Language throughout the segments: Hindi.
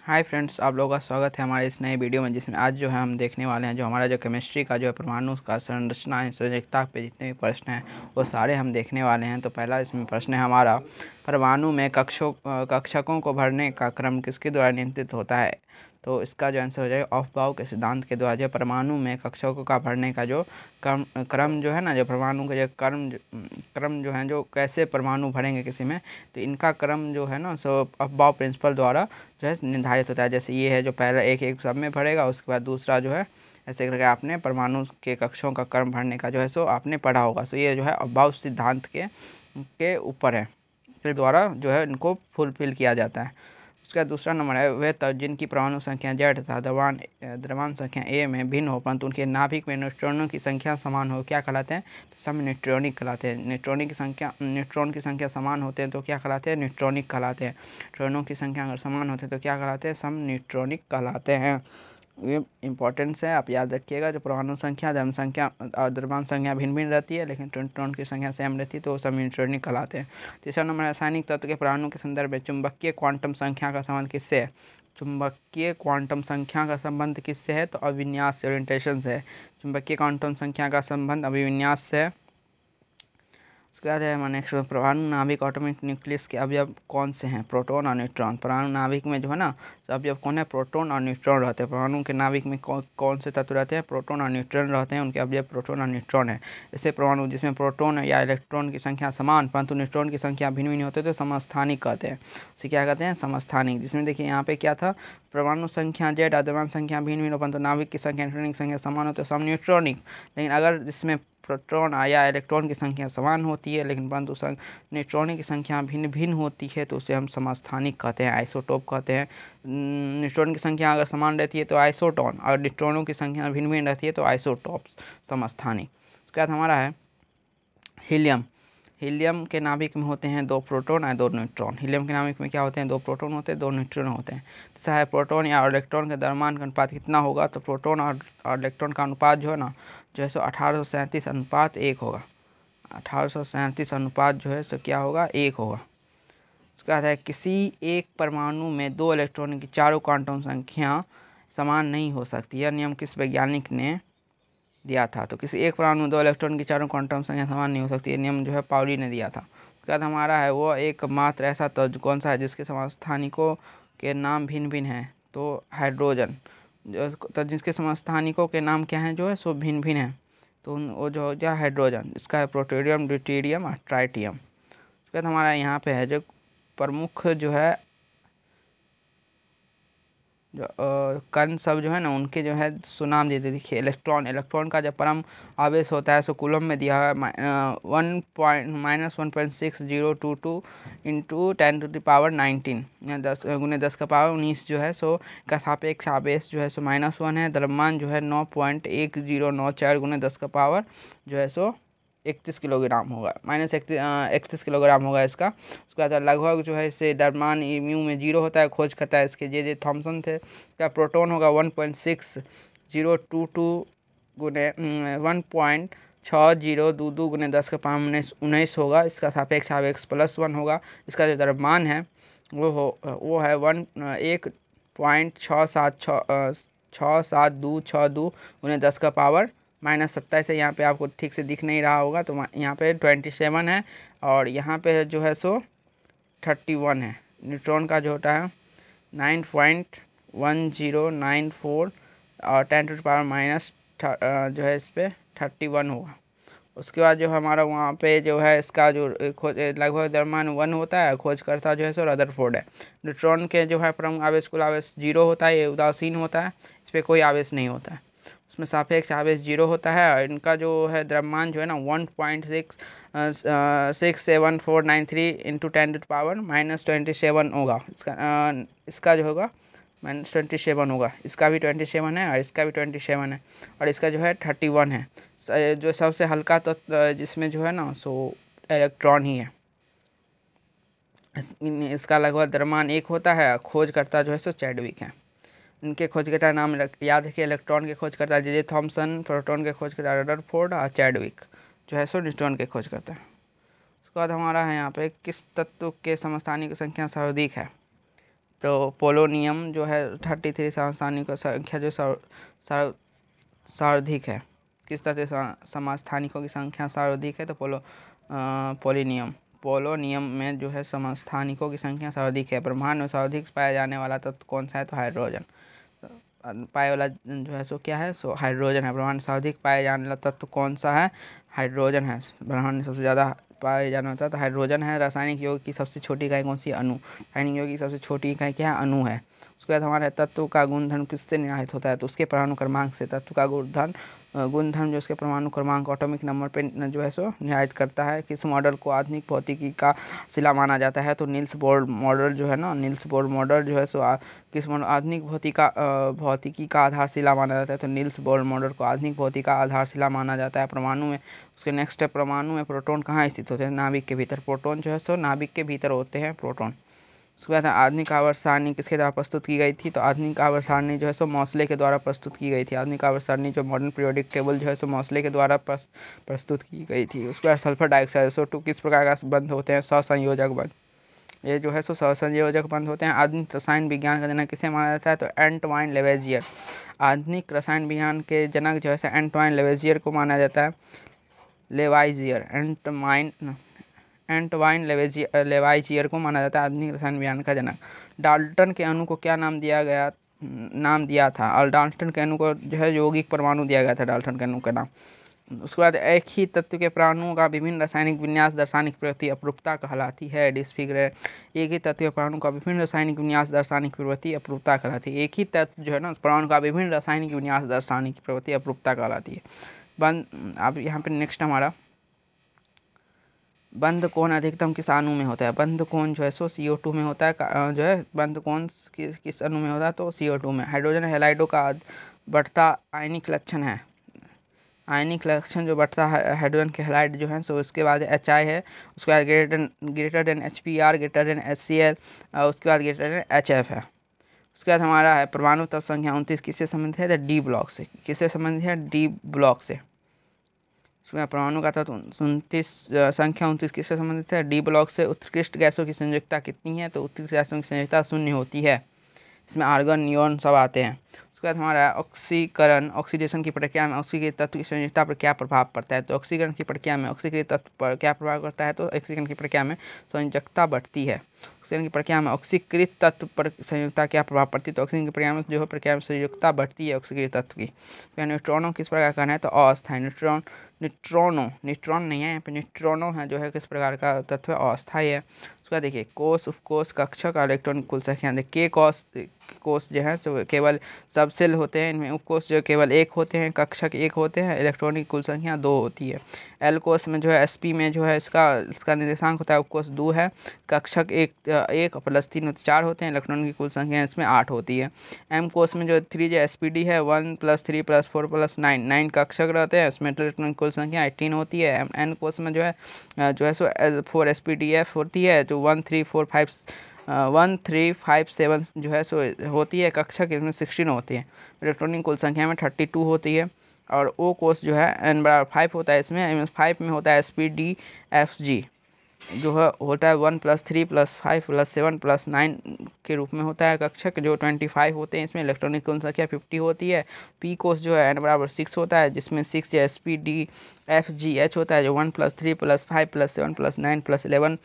हाय फ्रेंड्स, आप लोगों का स्वागत है हमारे इस नए वीडियो में, जिसमें आज जो है हम देखने वाले हैं जो हमारा जो केमिस्ट्री का जो है परमाणु का संरचना है, संयोजकता पे जितने भी प्रश्न हैं वो सारे हम देखने वाले हैं। तो पहला इसमें प्रश्न है हमारा, परमाणु में कक्षकों को भरने का क्रम किसके द्वारा नियंत्रित होता है। तो इसका जो आंसर हो जाएगा ऑफ-बाउ के सिद्धांत के द्वारा जो परमाणु में कक्षकों का भरने का जो क्रम जो है ना, जो परमाणु का जो क्रम जो है, जो कैसे परमाणु भरेंगे किसी में, तो इनका क्रम जो है ना सो ऑफ-बाउ प्रिंसिपल द्वारा जो है निर्धारित होता है। जैसे ये है जो पहला एक एक सब में भरेगा, उसके बाद दूसरा जो है ऐसे करके आपने परमाणु के कक्षों का क्रम भरने का जो है सो आपने पढ़ा होगा। सो ये जो है ऑफ-बाउ सिद्धांत के ऊपर है, के द्वारा जो है इनको फुलफिल किया जाता है। उसका दूसरा नंबर है, वे तत्व जिनकी परमाणु संख्या Z तथा द्रव्यमान संख्या A में भिन्न हो परंतु उनके नाभिक में न्यूट्रॉनों की संख्या समान हो, क्या कहलाते हैं? तो सम न्यूट्रॉनिक कहलाते हैं। न्यूट्रॉन की संख्या समान होते हैं तो क्या कहलाते हैं? न्यूट्रॉनिक कहलाते हैं। न्यूट्रॉनों की संख्या अगर समान होते हैं तो क्या कहलाते हैं? सम न्यूट्रॉनिक कहलाते हैं। ये इंपॉर्टेंस है, आप याद रखिएगा। जो परमाणु संख्या, धर्म संख्या और द्रव्यमान संख्या भिन्न भिन्न रहती है, लेकिन न्यूट्रॉन की संख्या सेम रहती है तो सब न्यूट्रॉनिक कहलाते हैं। तीसरा नंबर, रासायनिक तत्व के परमाणु के संदर्भ में चुंबकीय क्वांटम संख्या का संबंध किससे है? चुंबकीय क्वांटम संख्या का संबंध किससे है? तो अभिविन्यास से, ओरिएंटेशन से है। चुंबकीय क्वांटम संख्या का संबंध अभिविन्यास से है। उसके बाद है हमारा नेक्स्ट, परमाणु नाभिक एटॉमिक न्यूक्लियस के अवयव कौन से हैं? प्रोटॉन और न्यूट्रॉन। परमाणु नाभिक में जो है ना अवयव कौन है? प्रोटॉन और न्यूट्रॉन रहते हैं। परमाणु के नाभिक में कौन से तत्व रहते हैं? प्रोटॉन और न्यूट्रॉन रहते हैं, उनके अवयव प्रोटॉन और न्यूट्रॉन है। जैसे परमाणु जिसमें प्रोटॉन या इलेक्ट्रॉन की संख्या समान परंतु न्यूट्रॉन की संख्या भिन्न भिन्न होते हैं तो समस्थानिक कहते हैं। इसे क्या कहते हैं? समस्थानिक। जिसमें देखिए यहाँ पे क्या था, परमाणु संख्या Z, द्रव्यमान संख्या भिन्न भिन्न हो परंतु नाभिक की संख्या, न्यूट्रॉन की संख्या समान होते सम न्यूट्रॉनिक। लेकिन अगर जिसमें प्रोटॉन या इलेक्ट्रॉन की संख्या समान होती है लेकिन परंतु न्यूट्रॉन की संख्या भिन्न भिन्न होती है तो उसे हम समस्थानिक कहते हैं, आइसोटोप कहते हैं। न्यूट्रॉन की संख्या अगर समान रहती है तो आइसोटॉन, और न्यूट्रॉनों की संख्या भिन्न भिन्न रहती है तो आइसोटोप्स, समस्थानिक। उसके बाद हमारा है हीलियम। हीलियम के नाभिक में होते हैं 2 प्रोटॉन और 2 न्यूट्रॉन। हीलियम के नाभिक में क्या होते हैं? 2 प्रोटॉन होते हैं, 2 न्यूट्रॉन होते हैं। जैसा है प्रोटॉन या इलेक्ट्रॉन के द्रव्यमान का अनुपात कितना होगा? तो प्रोटॉन और इलेक्ट्रॉन का अनुपात जो है ना, जो है सो 1837 अनुपात 1 होगा। 1837 अनुपात जो है सो क्या होगा? 1 होगा। उसके बाद है, किसी एक परमाणु में 2 इलेक्ट्रॉन की चारों क्वांटम संख्या समान नहीं हो सकती, यह नियम किस वैज्ञानिक ने दिया था? तो किसी एक परमाणु में 2 इलेक्ट्रॉन की चारों क्वांटम संख्या समान नहीं हो सकती, ये नियम जो है पाउली ने दिया था। उसके बाद हमारा है, वो एकमात्र ऐसा तत्व कौन सा है जिसके समस्थानिकों के नाम भिन्न भिन्न हैं? तो हाइड्रोजन। तो जिसके समस्थानिकों के नाम क्या हैं जो है सो भिन्न भिन्न हैं, तो वो जो हो गया हाइड्रोजन। इसका है प्लूटोनियम, ड्यूटेरियम और ट्राइटियम। उसके बाद हमारा यहाँ पे है जो प्रमुख जो है जो कण सब जो है ना, उनके जो है सुनाम देते। देखिए इलेक्ट्रॉन का जब परम आवेश होता है सो कूलम में दिया हुआ है -1.6022 इंटू 10⁻19 या 10⁻10 जो है सो का सापेक्ष आवेश जो है सो -1 है। द्रव्यमान जो है 9.1094 × 10 जो है सो 31 किलोग्राम होगा, -31 किलोग्राम होगा इसका। उसके बाद लगभग जो है इसे द्रव्यमान म्यू में 0 होता है। खोज करता है इसके जे थॉमसन थे। इसका प्रोटॉन होगा 1.6022 गुने 1.6022 × 10⁻19 होगा। इसका सापेक्ष आवेश +1 होगा। इसका जो द्रव्यमान है वो है 1.676262 × 10⁻27 है। यहाँ पे आपको ठीक से दिख नहीं रहा होगा तो यहाँ पे 27 है और यहाँ पे जो है सो 31 है। न्यूट्रॉन का जो होता है 9.1094 और 10⁻⁻ जो है इस पर 31 होगा। उसके बाद जो हमारा वहाँ पे जो है इसका जो खोज लगभग द्रव्यमान 1 होता है। खोजकर्ता जो है सो रदरफोर्ड है। न्यूट्रॉन के जो है परमाणु आवेश कुल आवेश 0 होता है, ये उदासीन होता है, इस पर कोई आवेश नहीं होता है। उसमें सापेक्ष आवेश 0 होता है और इनका जो है द्रव्यमान जो है ना 1.67493 इंटू 10⁻⁻27 होगा। इसका जो होगा -27 होगा। इसका भी 27 है और इसका भी 27 है और इसका जो है 31 है। जो सबसे हल्का तत्व जिसमें जो है ना सो इलेक्ट्रॉन ही है। इसका लगभग द्रव्यमान 1 होता है। खोजकर्ता जो है सो चैडविक है। इनके खोजकर्ता नाम याद रखिए, इलेक्ट्रॉन के खोजकर्ता जे थॉमसन, प्रोटॉन के खोजकर्ता रदरफोर्ड और चैडविक जो है सो न्यूट्रॉन के खोजकर्ता है। उसके बाद हमारा है यहाँ पे, किस तत्व के समस्थानिक की संख्या सर्वाधिक है? तो पोलोनियम जो है 33 समस्थानिकों संख्या जो सर्वाधिक है। किस तरह से समस्थानिकों की संख्या सर्वाधिक है? तो पोलोनियम में जो है समस्थानिकों की संख्या सर्वाधिक है। ब्रह्मांड में सर्वाधिक पाया जाने वाला तत्व कौन सा है? तो हाइड्रोजन। पाए वाला जो है सो क्या है? सो हाइड्रोजन है। ब्रह्मांड में सर्वाधिक पाया जाने वाला तत्व कौन सा है? हाइड्रोजन है। ब्रह्मांड में सबसे ज़्यादा पाया जाने वाला तत्व हाइड्रोजन है। रासायनिक योग की सबसे छोटी इकाई कौन सी? अणु। रासायनिक योग की सबसे छोटी इकाई क्या है? अणु है। उसके बाद हमारे तत्व का गुणधर्म किससे निर्धारित होता है? तो उसके परमाणु क्रमांक से। तत्व का गुणधर्म जो उसके परमाणु क्रमांक एटॉमिक नंबर पे जो है सो निर्धारित करता है। किस मॉडल को आधुनिक भौतिकी का शिला माना जाता है? तो नील्स बोर मॉडल जो है ना, नील्स बोर मॉडल जो है सो किस आधुनिक भौतिकी का आधारशिला माना जाता है? तो नील्स बोर मॉडल को आधुनिक भौतिकी का आधारशिला माना जाता है। परमाणु में उसके नेक्स्ट है, परमाणु में प्रोटॉन कहाँ स्थित होते हैं? नाभिक के भीतर। प्रोटॉन जो है सो नाभिक के भीतर होते हैं प्रोटॉन। उसके बाद आधुनिक आवर्त सारणी किसके द्वारा प्रस्तुत की गई थी? तो आधुनिक आवर्त सारणी जो है सो मौसले के द्वारा प्रस्तुत की गई थी। आधुनिक आवर्त सारणी जो मॉडर्न पीरियोडिक टेबल जो है सो मौसले के द्वारा प्रस्तुत की गई थी। उसके बाद सल्फर डाइऑक्साइड SO2 किस प्रकार का बंध होते हैं? सहसंयोजक बंध। ये जो है सो सहसंयोजक बंध होते हैं। आधुनिक रसायन विज्ञान का जनक किसे माना जाता है? तो एंटवाइन लेवेजियर। आधुनिक रसायन विज्ञान के जनक जो है एंटवाइन लेवेजियर को माना जाता है। एंटवाइन लेवाइजियर को माना जाता है आधुनिक रसायन विज्ञान का जनक। डाल्टन के अणु को क्या नाम दिया था? और डाल्टन के अणु को जो है यौगिक परमाणु दिया गया था, डाल्टन के अणु का नाम। उसके बाद एक ही तत्व के परमाणुओं का विभिन्न रासायनिक विन्यास दर्शाने की प्रवृत्ति अपरूपता कहलाती है। डिस्फिगरेशन। एक ही तत्व के परमाणु का विभिन्न रासायनिक विन्यास दर्शाने की प्रवृत्ति अपरूपता कहलाती है। एक ही तत्व जो है ना परमाणु का विभिन्न रासायनिक विन्यास दर्शाने की प्रवृत्ति अपरूपता कहलाती है। अब यहाँ पे नेक्स्ट हमारा बंध कोण अधिकतम किस अणु में होता है? बंध कोण जो है सो CO2 में होता है। जो है बंध कोण किस अणु में होता है? तो CO2 में। हाइड्रोजन हैलाइडों का बढ़ता आयनिक लक्षण है। आयनिक लक्षण जो बढ़ता है हाइड्रोजन के हैलाइड जो है सो उसके बाद HI है। उसके बाद greater than HBr, greater than HCl, और उसके बाद ग्रेटर देन HF है। उसके बाद हमारा है परमाणु तत्व संख्या 29 किससे संबंधित है? तो D ब्लॉक से। किससे संबंधित है? D ब्लॉक से। उसमें परमाणु का तत्व 29 संख्या 29 किससे संबंधित है? D ब्लॉक से। उत्कृष्ट गैसों की संयोजकता कितनी है? तो उत्कृष्ट गैसों की संयोजकता 0 होती है। इसमें आर्गन नियॉन सब आते हैं। उसके बाद हमारा ऑक्सीडेशन की प्रक्रिया में ऑक्सीकृत तत्व की संयोजकता पर क्या प्रभाव पड़ता है? तो ऑक्सीकरण की प्रक्रिया में ऑक्सीकृत तत्व पर क्या प्रभाव पड़ता है? तो ऑक्सीकरण की प्रक्रिया में संयोजकता बढ़ती है। ऑक्सीकरण की प्रक्रिया में ऑक्सीकृत तत्व पर संयोजकता क्या प्रभाव पड़ती है? तो ऑक्सीकरण की प्रक्रिया में जो है प्रक्रिया में संयोजकता बढ़ती है ऑक्सीकृत तत्व की। न्यूट्रॉनों किस प्रकार का कण है? तो अस्थायी। न्यूट्रॉन नहीं है यहाँ पे, न्यूट्रॉनो है जो है किस प्रकार का तत्व है? अस्थायी है। उसका देखिए कोष, उपकोष, कक्षक और इलेक्ट्रॉन कुल संख्या। देखिए कोष जो है सो केवल सब सेल होते हैं। इनमें उपकोष जो केवल एक होते हैं, कक्षक एक होते हैं, इलेक्ट्रॉनिक कुल संख्या 2 होती है। एल कोष में जो है SP में जो है इसका निर्देशांक होता है उपकोष 2 है, कक्षक एक प्लस 3 4 होते हैं, इलेक्ट्रॉन की कुल संख्या इसमें 8 होती है। M कोष में जो 3 जो SPD है 1 + 3 + 4 + 9 कक्षक रहते हैं, इसमें इलेक्ट्रॉन की कुल संख्या 18 होती है। N कोष में जो है सो 4 SPDF होती है जो 1 3 5 7 जो है सो होती है कक्षक, इसमें 16 होती है। इलेक्ट्रॉनिक कुल संख्या में 32 होती है। और O कोष जो है N = 5 होता है, इसमें 5 में होता है SPDFG जो है होता है 1 + 3 + 5 + 7 + 9 के रूप में होता है कक्षक, जो 25 होते हैं। इसमें इलेक्ट्रॉनिक कुल संख्या 50 होती है। P कोष जो है N = 6 होता है, जिसमें 6 जो SPDFGH होता है जो 1 + 3 + 5 + 7 + 9 + 11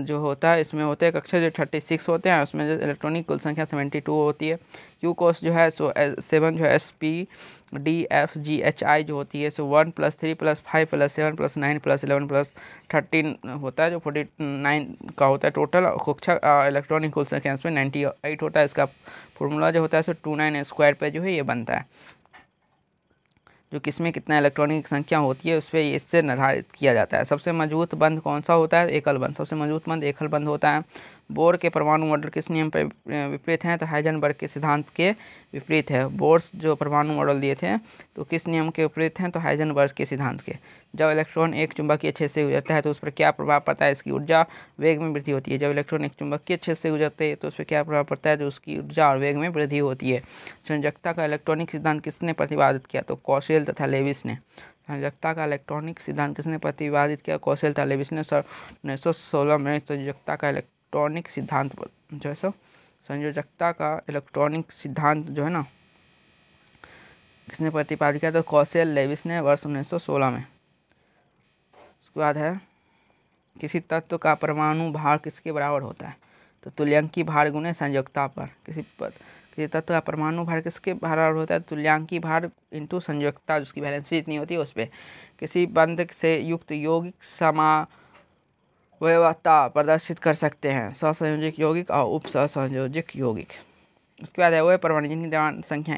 जो होता है इसमें होते हैं कक्षक जो 36 होते हैं, उसमें जो इलेक्ट्रॉनिक कुल संख्या 72 होती है। Q कोष जो है सो 7 जो है SPDFGHI जो होती है सो 1 + 3 + 5 + 7 + 9 + 11 + 13 होता है, जो 49 का होता है टोटल। कक्षक इलेक्ट्रॉनिक कुल संख्या इसमें 98 होता है। इसका फॉर्मूला जो होता है सो 29² पे जो है ये बनता है, जो किसमें कितना इलेक्ट्रॉनिक संख्या होती है उस पर इससे निर्धारित किया जाता है। सबसे मजबूत बंध कौन सा होता है? एकल बंध। सबसे मजबूत बंध एकल बंध होता है। बोर के परमाणु मॉडल किस नियम पर विपरीत हैं? तो हाइजेनबर्ग के सिद्धांत के विपरीत है। बोर्स जो परमाणु मॉडल दिए थे तो किस नियम के विपरीत हैं? तो हाइजेनबर्ग के सिद्धांत के। जब इलेक्ट्रॉन एक चुंबकीय क्षेत्र से गुजरता है तो उस पर क्या प्रभाव पड़ता है? इसकी ऊर्जा वेग में वृद्धि होती है। जब इलेक्ट्रॉन एक चुंबकीय क्षेत्र से गुजरते हैं तो उस पर क्या प्रभाव पड़ता है? तो उसकी ऊर्जा और वेग में वृद्धि होती है। संयोजकता का इलेक्ट्रॉनिक सिद्धांत किसने प्रतिपादित किया? तो कौशल तथा लेविस ने। संयोजकता का इलेक्ट्रॉनिक सिद्धांत किसने प्रतिपादित किया? कौशल तथा लेविस ने 1916 में संयोजकता का इलेक्ट्रॉनिक सिद्धांत जो है सो संयोजकता का इलेक्ट्रॉनिक सिद्धांत जो है ना, किसने प्रतिपादित किया? तो कौशल लेविस ने वर्ष 1916 में। उसके बाद है, किसी तत्व का परमाणु भार किसके बराबर होता है? तो तुल्यांकी भार गुणे संयोजकता पर। किसी तत्व का परमाणु भार किसके बराबर होता है? तुल्यांकी भार इंटू संयोजकता, जिसकी वैलेंसी जितनी होती है उस पर। किसी बंध से युक्त यौगिक समावयवता प्रदर्शित कर सकते हैं, सहसंयोजक यौगिक और उप सहसंयोजक यौगिक। उसके बाद है, वह परमाणु जिनकी द्रव्यमान संख्या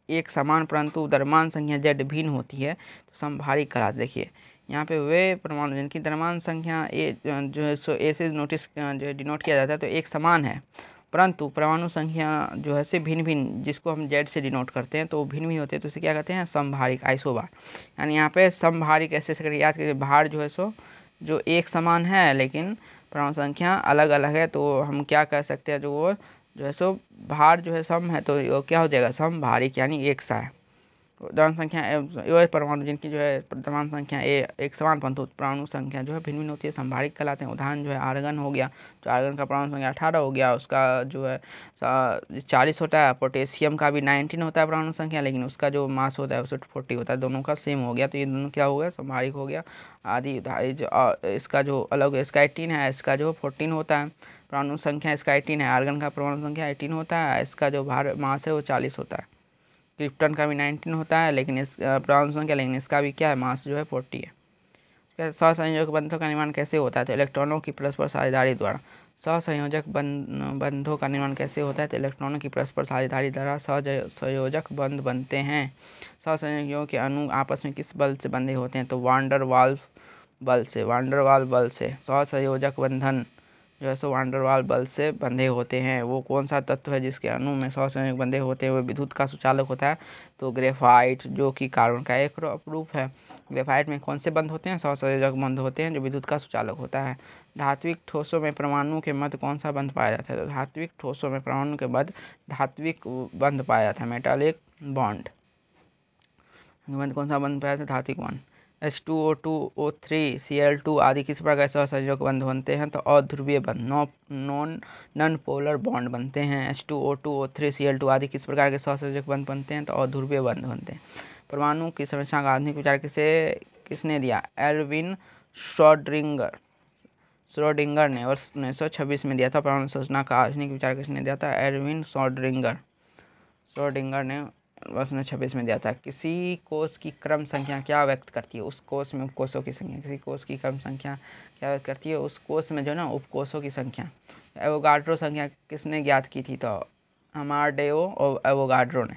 एक समान परंतु द्रव्यमान संख्या Z भिन्न होती है तो समभारिक कहलाते। देखिए यहाँ पे वे परमाणु जिनकी द्रव्यमान संख्या जो है सो ए से नोटिस जो है डिनोट किया जाता है, तो एक समान है परंतु परमाणु संख्या जो है से भिन्न भिन्न, जिसको हम Z से डिनोट करते हैं, तो वो भिन्न भिन्न होते हैं, तो इसे क्या कहते हैं? समभारिक, आइसोबार। यानी यहाँ पे समभारिक ऐसे करके याद करिए, भार जो है सो जो एक समान है लेकिन परमाणु संख्या अलग अलग है, तो हम क्या कह सकते हैं? जो है सो भार जो है सम है, तो क्या हो जाएगा? समभारिक, यानी एक सा है। द्रव्यमान संख्या परमाणु जिनकी जो है द्रव्यमान संख्या एक समान परंतु परमाणु संख्या जो है भिन्न भिन्न होती है, समभारिक कहलाते हैं। उदाहरण जो है आर्गन हो गया, जो आर्गन का परमाणु संख्या 18 हो गया, उसका जो है 40 होता है। पोटेशियम का भी 19 होता है परमाणु संख्या, लेकिन उसका जो मास होता है उसका 40 होता है, दोनों का सेम हो गया, तो ये दोनों क्या हो गया? समभारिक हो गया। आदि इसका जो अलग इसका 18 है, इसका जो 14 होता है परमाणु संख्या, इसका 18 है। आर्गन का परमाणु संख्या 18 होता है, इसका जो भार मास है वो 40 होता है। क्रिप्टन का भी 19 होता है, लेकिन इस परमाणु संख्या, लेकिन इसका भी क्या है? मास जो है 40 है। सहसंयोजक बंधों का निर्माण कैसे होता है? तो इलेक्ट्रॉनों की परस्पर साझेदारी द्वारा। सहसंयोजक बंधों का निर्माण कैसे होता है? तो इलेक्ट्रॉनों की परस्पर साझेदारी द्वारा सहसंयोजक बंध बनते हैं। सहसंयोजकों के अणु आपस में किस बल से बंधे होते हैं? तो वांडर वाल्स बल से। सहसंयोजक बंधन जो है सो वांडर वाल बल से बंधे होते हैं। वो कौन सा तत्व है जिसके अणु में सहसंयोजक बंधे होते हैं? वो विद्युत का सुचालक होता है, तो ग्रेफाइट, जो कि कार्बन का एक अपरूप है। ग्रेफाइट में कौन से बंध होते हैं? सहसंयोजक बंध होते हैं, जो विद्युत का सुचालक होता है। धात्विक ठोसों में परमाणु के मध्य कौन सा बंध पाया जाता है? तो धात्विक ठोसों में परमाणु के मध्य धात्विक बंध पाया जाता है, मेटालिक बॉन्ड। कौन सा बंध पाया जाता है? धात्विक बॉन्ड। H2O2O3Cl2 आदि किस प्रकार के सहसंयोजक बंध बनते हैं? तो अध्रुवीय बंध, नॉन पोलर बॉन्ड बनते हैं। H2O2O3Cl2 आदि किस प्रकार के सहसंयोजक बंध बनते हैं? तो अध्रुवीय बंध बनते हैं। परमाणु की संरचना का आधुनिक विचार किसने दिया? एल्विन श्रोडिंगर ने वर्ष 1926 में दिया था। परमाणु संरचना का आधुनिक विचार किसने दिया था? एल्विन श्रोडिंगर ने वर्ष 1926 में दिया था। किसी कोष की क्रम संख्या क्या व्यक्त करती है? उस कोष में उपकोषों की संख्या। किसी कोष की क्रम संख्या क्या व्यक्त करती है? उस कोष में जो ना उपकोषों की संख्या। एवोगाड्रो संख्या किसने ज्ञात की थी? तो अमाडेओ और एवोगाड्रो ने।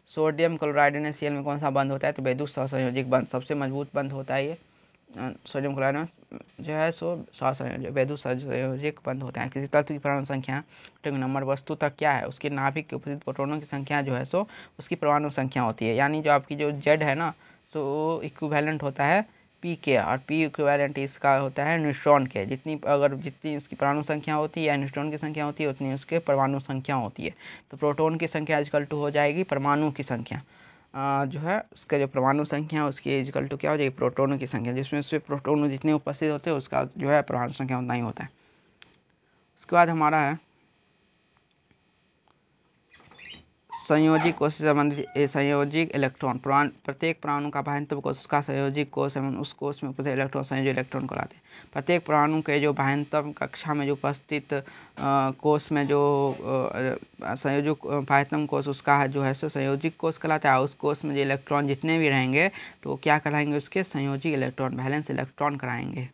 सोडियम क्लोराइड ने Cl में कौन सा बंध होता है? तो वैद्युत सहसंयोजक बंध, सबसे मजबूत बंध होता है ये। सोडियम क्लोराइड में जो है सो वैद्युत सहसंयोजक बंध होता है। किसी तत्व की परमाणु संख्या नंबर वस्तु तक क्या है? उसके नाभिक के उपस्थित प्रोटॉनों की संख्या जो है सो उसकी परमाणु संख्या होती है। यानी जो आपकी जो Z है ना, सो इक्विवेलेंट होता है P के, और P इक्विवेलेंट इसका होता है न्यूट्रॉन के। जितनी उसकी परमाणु संख्या होती है या न्यूट्रॉन की संख्या होती है, उतनी उसके परमाणु संख्या होती है। तो प्रोटॉन की संख्या इक्वल टू हो जाएगी परमाणु की संख्या, जो है उसका जो परमाणु संख्या उसकी इक्वल टू क्या हो जाएगी? प्रोटोनों की संख्या, जिसमें से प्रोटोन जितने उपस्थित होते हैं उसका जो है परमाणु संख्या उतना ही होता है। उसके बाद हमारा है संयोजी कोष से संबंधित संयोजिक इलेक्ट्रॉन। प्रत्येक परमाणु का भायंत्व कोष उसका संयोजिक कोष है, उस कोष में उपस्थित इलेक्ट्रॉन संयोजी इलेक्ट्रॉन कहलाते हैं। प्रत्येक परमाणु के जो भायंत्व कक्षा में जो उपस्थित कोष में जो संयोजक भायंत्व कोष उसका जो है सो संयोजिक कोष कहलाता है। उस कोष में जो इलेक्ट्रॉन जितने भी रहेंगे तो क्या कहलाएंगे? उसके संयोजिक इलेक्ट्रॉन, वैलेंस इलेक्ट्रॉन कराएंगे।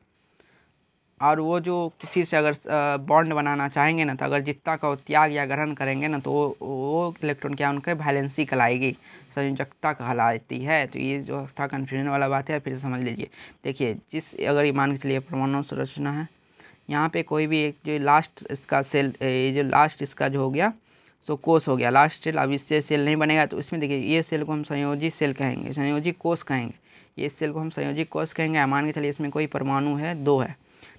और वो जो किसी से अगर बॉन्ड बनाना चाहेंगे ना, तो अगर जितना का त्याग या ग्रहण करेंगे ना, तो वो इलेक्ट्रॉन क्या उनके वैलेंसी कहलाएगी, संयोजकता कहलाती है। तो ये जो था कन्फ्यूजन वाला बात है, फिर समझ लीजिए। देखिए अगर ये मान के चलिए परमाणु संरचना है, यहाँ पे कोई भी एक जो लास्ट इसका सेल, ये जो लास्ट इसका जो हो गया सो कोष हो गया, लास्ट सेल। अब इससे सेल नहीं बनेगा, तो इसमें देखिए ये सेल को हम संयोजी सेल कहेंगे, संयोजी कोष कहेंगे। ये सेल को हम संयोजी कोष कहेंगे। मान के चलिए इसमें कोई परमाणु है 2 है,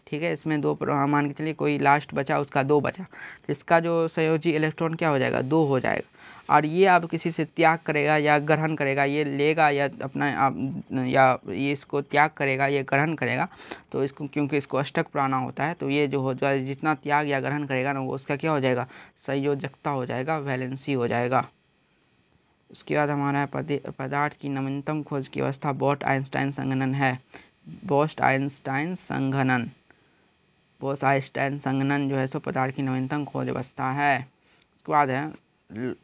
ठीक है। इसमें दो मान के चलिए कोई लास्ट बचा, उसका 2 बचा, तो इसका जो संयोजी इलेक्ट्रॉन क्या हो जाएगा, 2 हो जाएगा। और ये अब किसी से त्याग करेगा या ग्रहण करेगा, ये लेगा या अपना या ये इसको त्याग करेगा, ये ग्रहण करेगा, तो इसको क्योंकि इसको अष्टक प्राणा होता है, तो ये जो हो जाए जितना त्याग या ग्रहण करेगा ना, वो उसका क्या हो जाएगा, संयोजकता हो जाएगा, वैलेंसी हो जाएगा। उसके बाद हमारा है पदार्थ की नवीनतम खोज की अवस्था बोस्ट-आइंस्टाइन संघनन है। बोस्ट-आइंस्टाइन संघनन जो है सो पदार्थ की नवीनतम खोज अवस्था है। उसके बाद है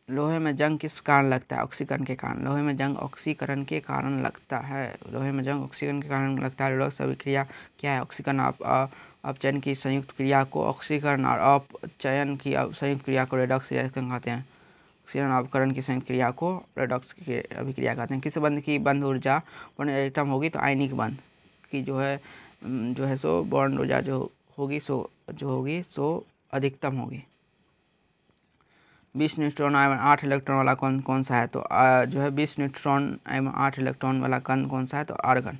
लोहे में जंग किस कारण लगता है, ऑक्सीकरण के कारण। लोहे में जंग ऑक्सीकरण के कारण लगता है। लोहे में जंग ऑक्सीकरण के कारण लगता है। रेडॉक्स अभिक्रिया क्या है, ऑक्सीकरण अपचयन की संयुक्त क्रिया को ऑक्सीकरण और अपचयन की संयुक्त क्रिया को रेडॉक्स रिएक्शन कहते हैं। ऑक्सीकरण अपकरण की संयुक्त क्रिया को रेडॉक्स की अभिक्रिया कहते हैं। किस बंध की बंध ऊर्जा अधिकतम होगी, तो आयनिक बंध की जो है सो बॉन्ड ऊर्जा जो होगी सो अधिकतम होगी। 20 न्यूट्रॉन एवं 8 इलेक्ट्रॉन वाला कौन सा है, तो जो है 20 न्यूट्रॉन एवं 8 इलेक्ट्रॉन वाला कण कौन सा है, तो आर्गन।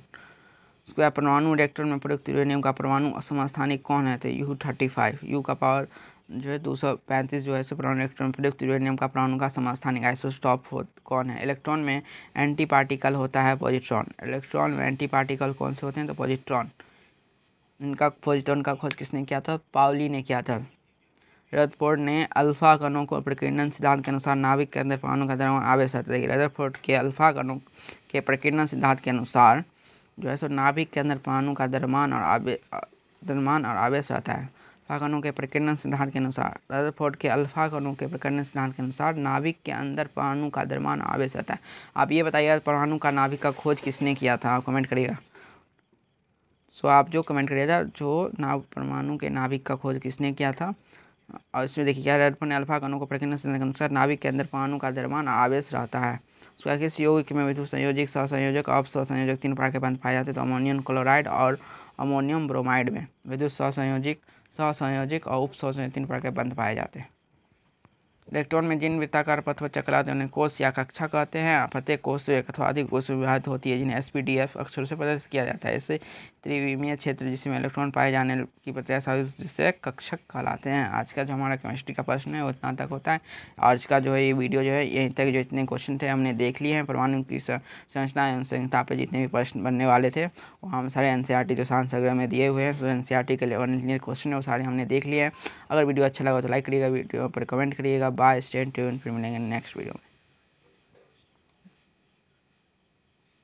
उसके बाद परमाणु रिएक्टर में प्रयुक्त यूरेनियम का परमाणु समस्थानिक कौन है, तो U-35। U का पावर जो है 235 जो है सो परमाणु रिएक्टर में प्रयुक्त यूरेनियम का परमाणु का समस्थानिक आइसोटॉप कौन है। इलेक्ट्रॉन में एंटी पार्टिकल होता है पॉजिट्रॉन। इलेक्ट्रॉन में एंटी पार्टिकल कौन से होते हैं, तो पॉजिट्रॉन। इनका पॉजिट्रॉन का खोज किसने किया था, पाउली ने किया था। रदरफोर्ड ने अल्फा कणों को प्रकीर्णन सिद्धांत के अनुसार नाभिक के अंदर परमाणु का द्रव्यमान आवेश रहता है। रदरफोर्ड के अल्फा कणों के प्रकीर्णन सिद्धांत के अनुसार जो है सो नाभिक के अंदर परमाणु का द्रव्यमान और आवेश रहता है। अल्फा कणों के प्रकीर्णन सिद्धांत के अनुसार रदरफोर्ड के अल्फा कणों के प्रकीर्णन सिद्धांत के अनुसार नाभिक के अंदर परमाणु का द्रव्यमान और आवेश रहता है। आप ये बताइएगा परमाणु का नाभिक का खोज किसने किया था, आप कमेंट करिएगा। सो आप जो कमेंट करिएगा जो परमाणु के नाभिक का खोज किसने किया था। और इसमें देखिए क्या, रदरफोर्ड ने अल्फा कणों को प्रकीर्णन सिद्धांत के अनुसार नाभिक के अंदर परमाणु का द्रव्यमान आवेश रहता है। उसका किस यौगिक में विद्युत संयोजक, सहसंयोजक, अपसहसंयोजक 3 प्रकार के बंध पाए जाते हैं, तो अमोनियम क्लोराइड और अमोनियम ब्रोमाइड में विद्युत सहसंयोजक और उपसहसंयोजक 3 प्रकार के बंध पाए जाते हैं। इलेक्ट्रॉन में जिन वृत्ताकार पथ पर चक्र आते हैं उन्हें कोष या कक्षा कहते हैं। प्रत्येक कोष एक अथवा अधिक कोष में विभाजित होती है, जिन्हें SPDF अक्षरों से प्रदर्शित किया जाता है। इससे त्रिविमीय क्षेत्र जिसमें इलेक्ट्रॉन पाए जाने की प्रक्रिया से कक्षक कहलाते हैं। आज का जो हमारा केमिस्ट्री का प्रश्न है वो इतना तक होता है। आज का जो है ये वीडियो जो है यहीं तक, जो इतने क्वेश्चन थे हमने देख लिए हैं। परमाणु की संरचना एवं संयुक्ता पे जितने भी प्रश्न बनने वाले थे वो हम सारे NCERT जो साइंस वगैरह में दिए हुए हैं, तो NCERT के लेवल क्वेश्चन है वो सारे हमने देख लिए हैं। अगर वीडियो अच्छा लगा तो लाइक करिएगा, वीडियो पर कमेंट करिएगा। बाय, स्टे ट्यून्ड, फिर मिलेंगे नेक्स्ट वीडियो में।